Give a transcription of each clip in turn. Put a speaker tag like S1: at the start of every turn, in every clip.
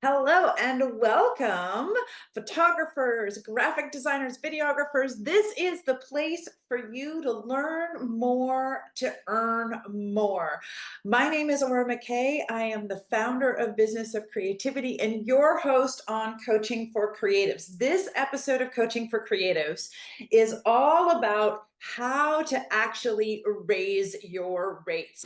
S1: Hello and welcome, photographers, graphic designers, videographers. This is the place for you to learn more, to earn more. My name is Aura McKay. I am the founder of Business of Creativity and your host on Coaching for Creatives. This episode of Coaching for Creatives is all about how to actually raise your rates.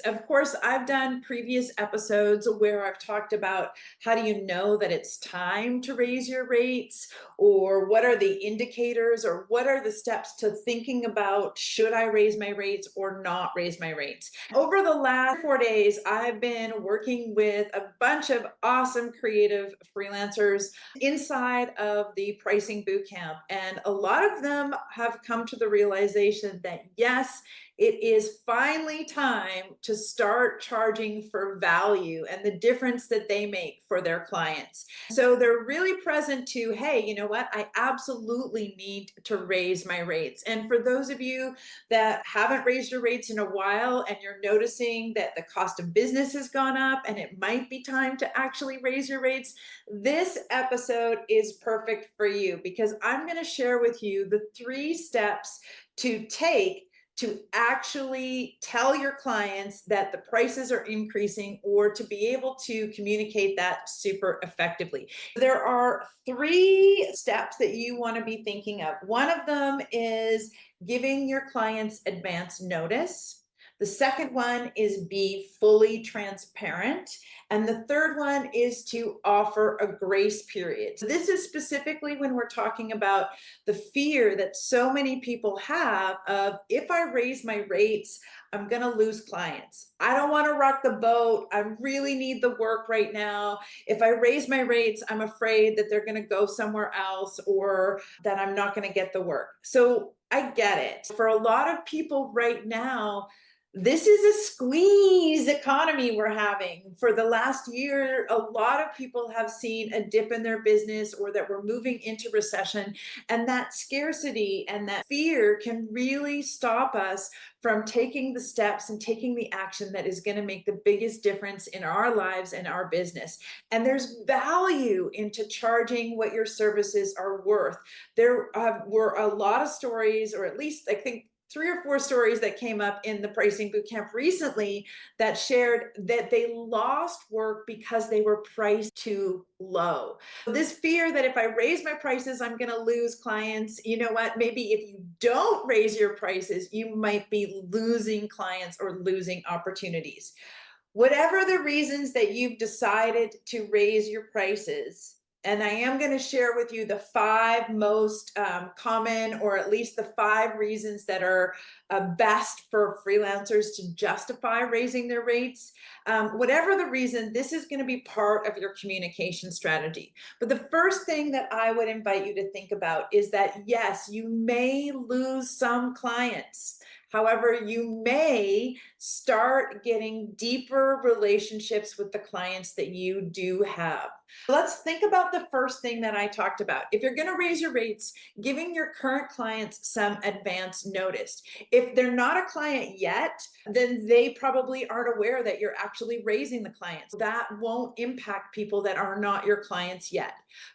S1: Of course, I've done previous episodes where I've talked about how do you know that it's time to raise your rates, or what are the indicators, or what are the steps to thinking about should I raise my rates or not raise my rates. Over the last 4 days, I've been working with a bunch of awesome creative freelancers inside of the pricing bootcamp, and a lot of them have come to the realization that yes, it is finally time to start charging for value and the difference that they make for their clients. So they're really present to, hey, you know what? I absolutely need to raise my rates. And for those of you that haven't raised your rates in a while and you're noticing that the cost of business has gone up and it might be time to actually raise your rates, this episode is perfect for you because I'm going to share with you the 3 steps to take to actually tell your clients that the prices are increasing, or to be able to communicate that super effectively. There are 3 steps that you want to be thinking of. One of them is giving your clients advance notice. The second one is be fully transparent. And the third one is to offer a grace period. So this is specifically when we're talking about the fear that so many people have of, if I raise my rates, I'm going to lose clients. I don't want to rock the boat. I really need the work right now. If I raise my rates, I'm afraid that they're going to go somewhere else, or that I'm not going to get the work. So I get it. For a lot of people right now, this is a squeeze economy we're having. For the last year, a lot of people have seen a dip in their business, or that we're moving into recession. And that scarcity and that fear can really stop us from taking the steps and taking the action that is going to make the biggest difference in our lives and our business. And there's value into charging what your services are worth. There were a lot of stories, or at least I think 3 or 4 stories that came up in the pricing bootcamp recently, that shared that they lost work because they were priced too low. This fear that if I raise my prices, I'm going to lose clients. You know what? Maybe if you don't raise your prices, you might be losing clients or losing opportunities. Whatever the reasons that you've decided to raise your prices, and I am going to share with you the 5 most common, or at least the 5 reasons that are best for freelancers to justify raising their rates. Whatever the reason, this is going to be part of your communication strategy. But the first thing that I would invite you to think about is that, yes, you may lose some clients. However, you may start getting deeper relationships with the clients that you do have. Let's think about the first thing that I talked about. If you're going to raise your rates, giving your current clients some advance notice. If they're not a client yet, then they probably aren't aware that you're actually raising the clients. That won't impact people that are not your clients yet.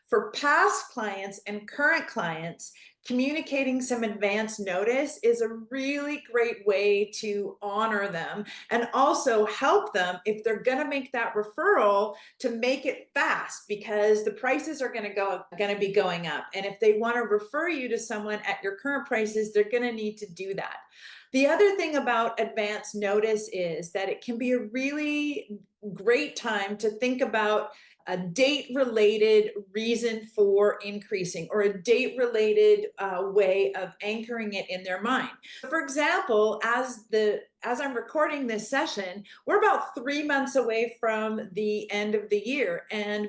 S1: For past clients and current clients, communicating some advance notice is a really great way to honor them, and also help them, if they're going to make that referral, to make it fast, because the prices are going to be going up. And if they want to refer you to someone at your current prices, they're going to need to do that. The other thing about advance notice is that it can be a really great time to think about a date related reason for increasing, or a date related way of anchoring it in their mind. For example, as I'm recording this session, we're about 3 months away from the end of the year, and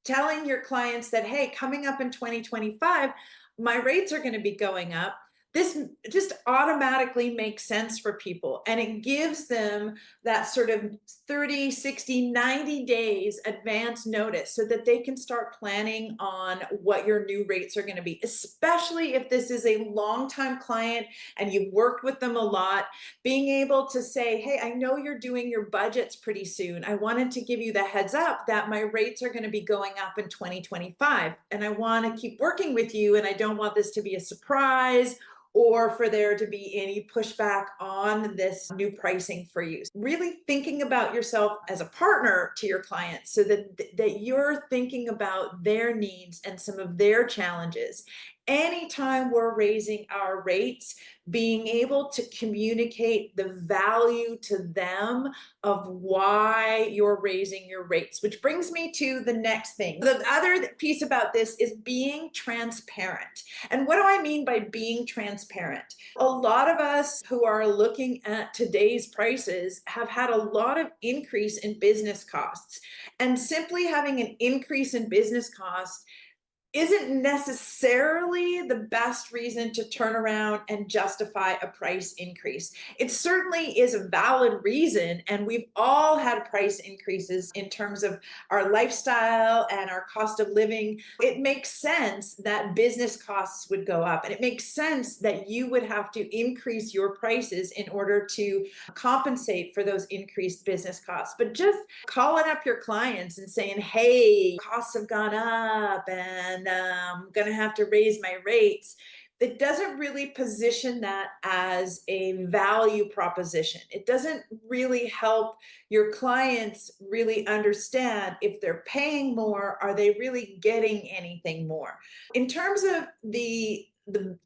S1: telling your clients that, hey, coming up in 2025, my rates are going to be going up. This just automatically makes sense for people, and it gives them that sort of 30, 60, 90 days advance notice so that they can start planning on what your new rates are going to be, especially if this is a long-time client and you've worked with them a lot. Being able to say, hey, I know you're doing your budgets pretty soon. I wanted to give you the heads up that my rates are going to be going up in 2025, and I want to keep working with you, and I don't want this to be a surprise or for there to be any pushback on this new pricing for you. Really thinking about yourself as a partner to your clients so that you're thinking about their needs and some of their challenges. Anytime we're raising our rates, being able to communicate the value to them of why you're raising your rates, which brings me to the next thing. The other piece about this is being transparent. And what do I mean by being transparent? A lot of us who are looking at today's prices have had a lot of increase in business costs. And simply having an increase in business costs isn't necessarily the best reason to turn around and justify a price increase. It certainly is a valid reason, and we've all had price increases in terms of our lifestyle and our cost of living. It makes sense that business costs would go up, and it makes sense that you would have to increase your prices in order to compensate for those increased business costs. But just calling up your clients and saying, hey, costs have gone up and I'm going to have to raise my rates, it doesn't really position that as a value proposition. It doesn't really help your clients really understand if they're paying more, are they really getting anything more? In terms of the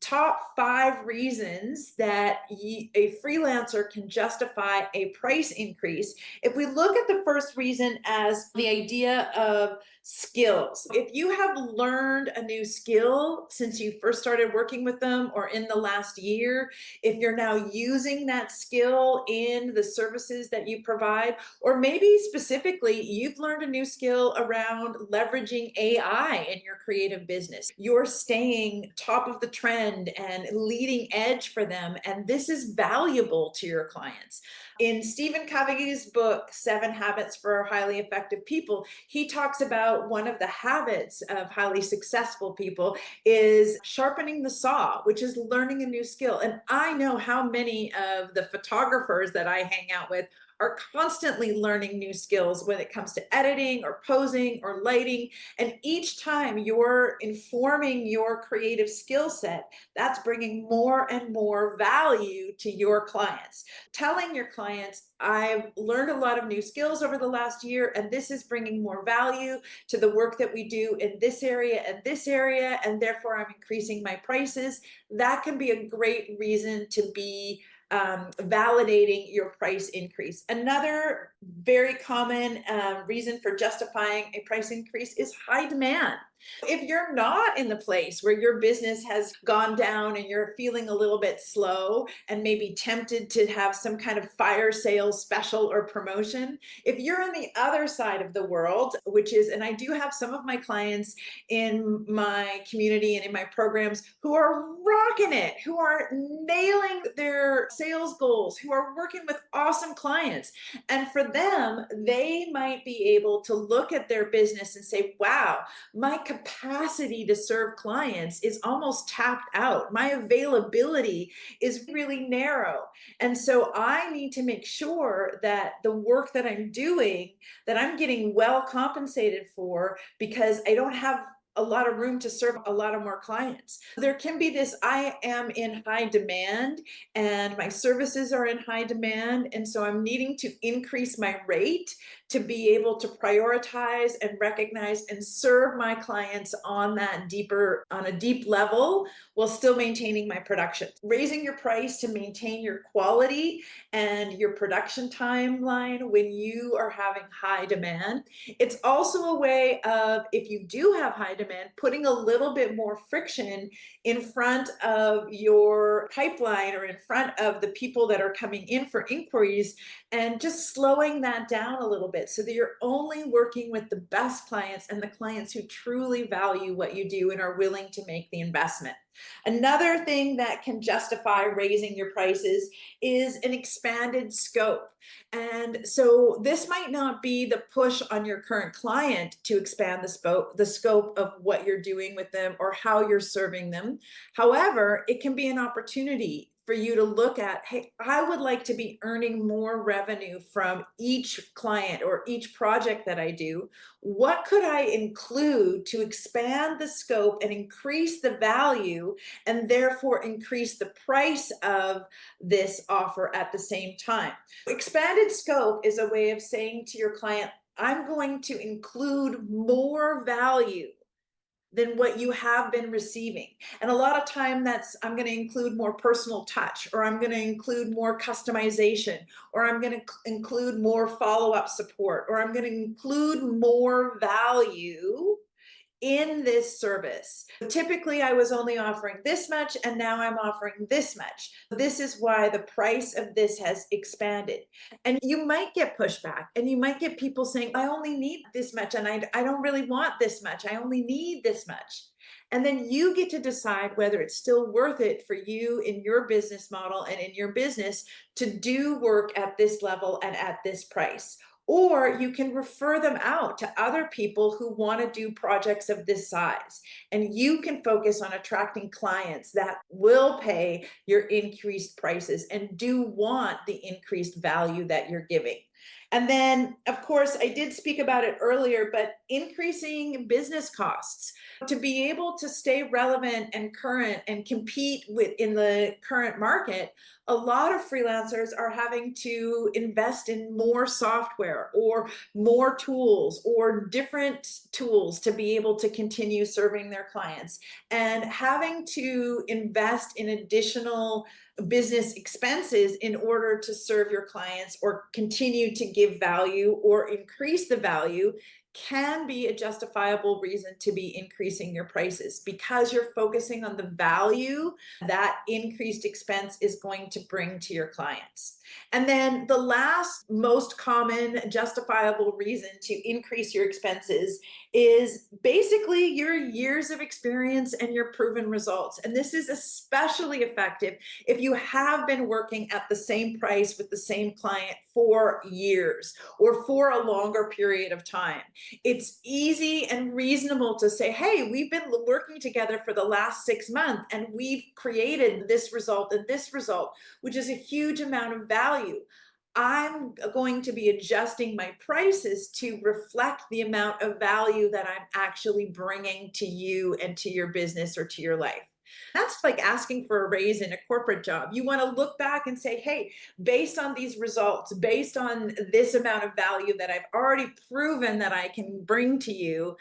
S1: top 5 reasons that a freelancer can justify a price increase, if we look at the first reason as the idea of skills. If you have learned a new skill since you first started working with them or in the last year, if you're now using that skill in the services that you provide, or maybe specifically you've learned a new skill around leveraging AI in your creative business, you're staying top of the trend and leading edge for them, and this is valuable to your clients. In Stephen Covey's book, 7 Habits for Highly Effective People, he talks about one of the habits of highly successful people is sharpening the saw, which is learning a new skill. And I know how many of the photographers that I hang out with are constantly learning new skills when it comes to editing or posing or lighting. And each time you're informing your creative skill set, that's bringing more and more value to your clients. Telling your clients, I've learned a lot of new skills over the last year, and this is bringing more value to the work that we do in this area and this area, and therefore I'm increasing my prices. That can be a great reason to be validating your price increase. Another very common reason for justifying a price increase is high demand. If you're not in the place where your business has gone down and you're feeling a little bit slow and maybe tempted to have some kind of fire sale special or promotion, if you're on the other side of the world, which is, and I do have some of my clients in my community and in my programs who are rocking it, who are nailing their sales goals, who are working with awesome clients. And for them, they might be able to look at their business and say, wow, my capacity to serve clients is almost tapped out. My availability is really narrow. And so I need to make sure that the work that I'm doing, that I'm getting well compensated for, because I don't have a lot of room to serve a lot of more clients. There can be this, I am in high demand and my services are in high demand. And so I'm needing to increase my rate to be able to prioritize and recognize and serve my clients on a deep level while still maintaining my production. Raising your price to maintain your quality and your production timeline when you are having high demand. It's also a way of, if you do have high demand, putting a little bit more friction in front of your pipeline or in front of the people that are coming in for inquiries, and just slowing that down a little bit. bit so that you're only working with the best clients and the clients who truly value what you do and are willing to make the investment. Another thing that can justify raising your prices is an expanded scope. And so this might not be the push on your current client to expand the scope of what you're doing with them or how you're serving them. However, it can be an opportunity for you to look at, hey, I would like to be earning more revenue from each client or each project that I do. What could I include to expand the scope and increase the value and therefore increase the price of this offer at the same time? Expanded scope is a way of saying to your client, I'm going to include more value than what you have been receiving. And a lot of time that's, I'm going to include more personal touch, or I'm going to include more customization, or I'm going to include more follow-up support, or I'm going to include more value in this service. Typically, I was only offering this much, and now I'm offering this much. This is why the price of this has expanded. And you might get pushback, and you might get people saying, I only need this much, and I don't really want this much. I only need this much. And then you get to decide whether it's still worth it for you in your business model and in your business to do work at this level and at this price. Or you can refer them out to other people who want to do projects of this size. And you can focus on attracting clients that will pay your increased prices and do want the increased value that you're giving. And then, of course, I did speak about it earlier, but increasing business costs to be able to stay relevant and current and compete in the current market. A lot of freelancers are having to invest in more software or more tools or different tools to be able to continue serving their clients, and having to invest in additional business expenses in order to serve your clients or continue to give value or increase the value can be a justifiable reason to be increasing your prices, because you're focusing on the value that increased expense is going to bring to your clients. And then the last most common justifiable reason to increase your expenses is basically your years of experience and your proven results. And this is especially effective if you have been working at the same price with the same client for years or for a longer period of time. It's easy and reasonable to say, hey, we've been working together for the last 6 months and we've created this result and this result, which is a huge amount of value. I'm going to be adjusting my prices to reflect the amount of value that I'm actually bringing to you and to your business or to your life. That's like asking for a raise in a corporate job. You want to look back and say, hey, based on these results, based on this amount of value that I've already proven that I can bring to you,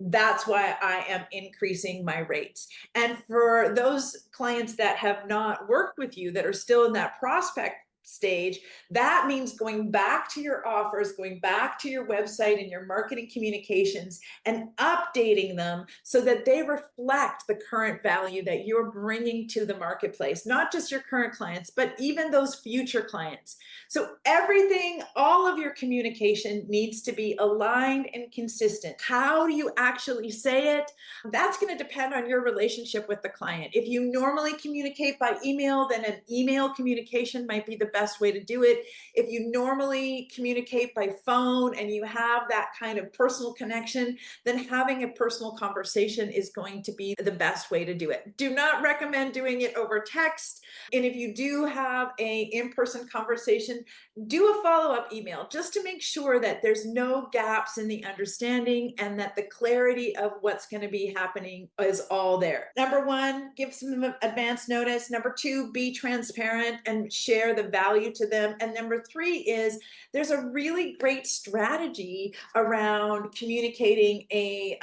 S1: that's why I am increasing my rates. And for those clients that have not worked with you, that are still in that prospect stage, that means going back to your offers, going back to your website and your marketing communications and updating them so that they reflect the current value that you're bringing to the marketplace, not just your current clients, but even those future clients. So everything, all of your communication needs to be aligned and consistent. How do you actually say it? That's going to depend on your relationship with the client. If you normally communicate by email, then an email communication might be the best way to do it. If you normally communicate by phone and you have that kind of personal connection, then having a personal conversation is going to be the best way to do it. Do not recommend doing it over text. And if you do have a in-person conversation, do a follow-up email just to make sure that there's no gaps in the understanding and that the clarity of what's going to be happening is all there. Number one, give some advance notice. Number two, be transparent and share the value to them. And number three is there's a really great strategy around communicating a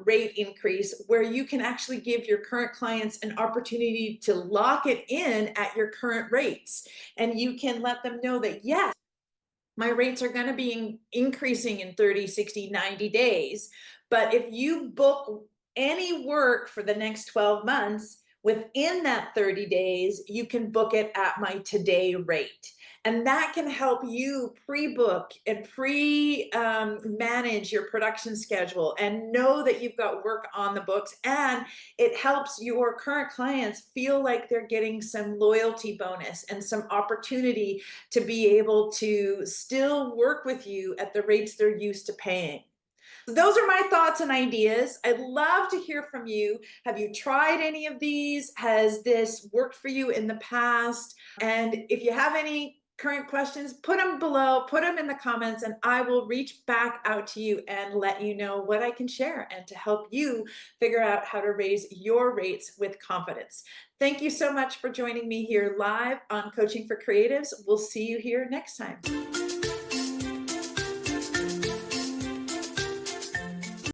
S1: rate increase where you can actually give your current clients an opportunity to lock it in at your current rates. And you can let them know that, yes, my rates are going to be increasing in 30, 60, 90 days. But if you book any work for the next 12 months, within that 30 days, you can book it at my today rate. And that can help you pre-book and manage your production schedule and know that you've got work on the books. And it helps your current clients feel like they're getting some loyalty bonus and some opportunity to be able to still work with you at the rates they're used to paying. Those are my thoughts and ideas. I'd love to hear from you. Have you tried any of these? Has this worked for you in the past? And if you have any current questions, put them below, put them in the comments, and I will reach back out to you and let you know what I can share and to help you figure out how to raise your rates with confidence. Thank you so much for joining me here live on Coaching for Creatives. We'll see you here next time.